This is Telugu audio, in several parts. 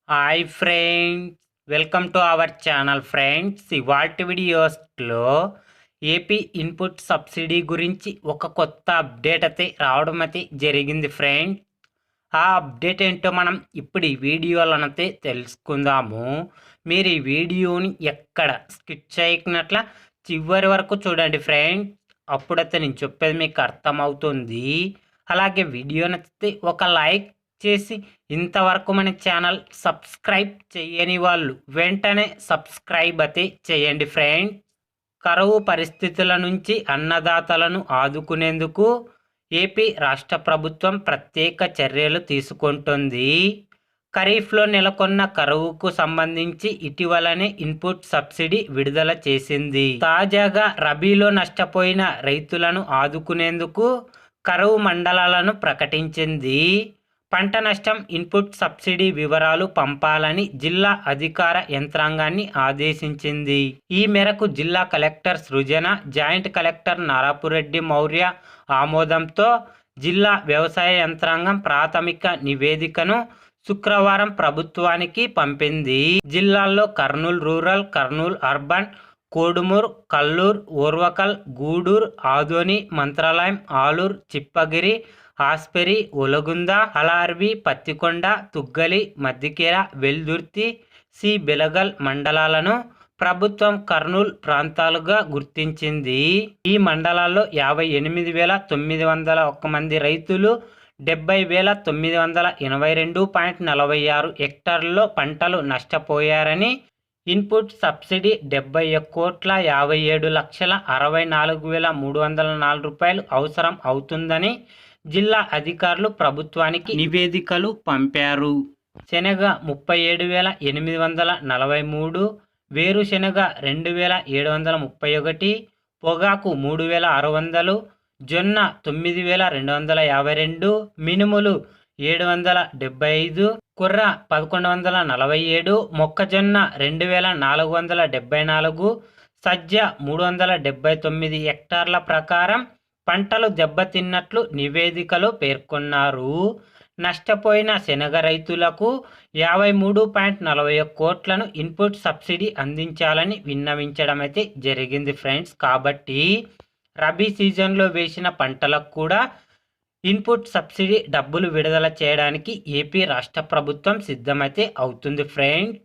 Hi friends, welcome to our channel friends. ఇవాల్టి వీడియోస్లో ఏపీ ఇన్పుట్ సబ్సిడీ గురించి ఒక కొత్త అప్డేట్ అయితే రావడం అయితే జరిగింది ఫ్రెండ్స్. ఆ అప్డేట్ ఏంటో మనం ఇప్పుడు ఈ వీడియోలోనైతే తెలుసుకుందాము. మీరు ఈ వీడియోని ఎక్కడ స్కిప్ చేయకున్నట్ల చివరి వరకు చూడండి ఫ్రెండ్స్. అప్పుడైతే నేను చెప్పేది మీకు అర్థమవుతుంది. అలాగే వీడియో నచ్చితే ఒక లైక్ చేసి ఇంతవరకు మన ఛానల్ సబ్స్క్రైబ్ చేయని వాళ్ళు వెంటనే సబ్స్క్రైబ్ అయితే చేయండి ఫ్రెండ్స్. కరువు పరిస్థితుల నుంచి అన్నదాతలను ఆదుకునేందుకు ఏపీ రాష్ట్ర ప్రభుత్వం ప్రత్యేక చర్యలు తీసుకుంటుంది. ఖరీఫ్లో నెలకొన్న కరువుకు సంబంధించి ఇటీవలనే ఇన్పుట్ సబ్సిడీ విడుదల చేసింది. తాజాగా రబీలో నష్టపోయిన రైతులను ఆదుకునేందుకు కరువు మండలాలను ప్రకటించింది. పంట నష్టం ఇన్పుట్ సబ్సిడీ వివరాలు పంపాలని జిల్లా అధికార యంత్రాంగాన్ని ఆదేశించింది. ఈ మేరకు జిల్లా collector Srijana, joint collector Narapureddy Mourya ఆమోదంతో జిల్లా వ్యవసాయ యంత్రాంగం ప్రాథమిక నివేదికను శుక్రవారం ప్రభుత్వానికి పంపింది. జిల్లాల్లో Kurnool rural, Kurnool urban, Kodumur, Kalluru, Orvakal, Gudur, Adoni, Mantralayam, Aluru, Chippagiri, Aspari, Holagunda, Alarvi, Pattikonda, Tuggali, Maddikera, Veldurthi, C Belagal మండలాలను ప్రభుత్వం కర్నూలు ప్రాంతాలుగా గుర్తించింది. ఈ మండలాల్లో 58,901 మంది రైతులు 70,982.46 హెక్టార్లలో పంటలు నష్టపోయారని, ఇన్పుట్ సబ్సిడీ 70,57,64,304 రూపాయలు అవసరం అవుతుందని జిల్లా అధికారులు ప్రభుత్వానికి నివేదికలు పంపారు. శనగ 37,843, వేరుశెనగ 2,731, పొగాకు 3,600, జొన్న 9,252, మినుములు 775, కుర్ర 1,147, మొక్కజొన్న 2,474, సజ్జ 379 హెక్టార్ల ప్రకారం పంటలు దెబ్బతిన్నట్లు నివేదికలో పేర్కొన్నారు. నష్టపోయిన శనగ రైతులకు 53.41 కోట్లను ఇన్పుట్ సబ్సిడీ అందించాలని విన్నవించడం అయితే జరిగింది ఫ్రెండ్స్. కాబట్టి రబీ సీజన్లో వేసిన పంటలకు కూడా ఇన్పుట్ సబ్సిడీ డబ్బులు విడుదల చేయడానికి ఏపీ రాష్ట్ర ప్రభుత్వం సిద్ధమైతే అవుతుంది ఫ్రెండ్స్.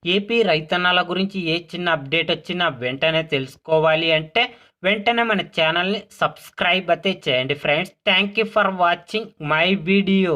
ఏపీ రైతన్నల గురించి ఏ చిన్న అప్డేట్ వచ్చినా వెంటనే తెలుసుకోవాలి అంటే వెంటనే మన ఛానల్ని సబ్స్క్రైబ్ అయితే చేయండి friends. Thank you for watching my video.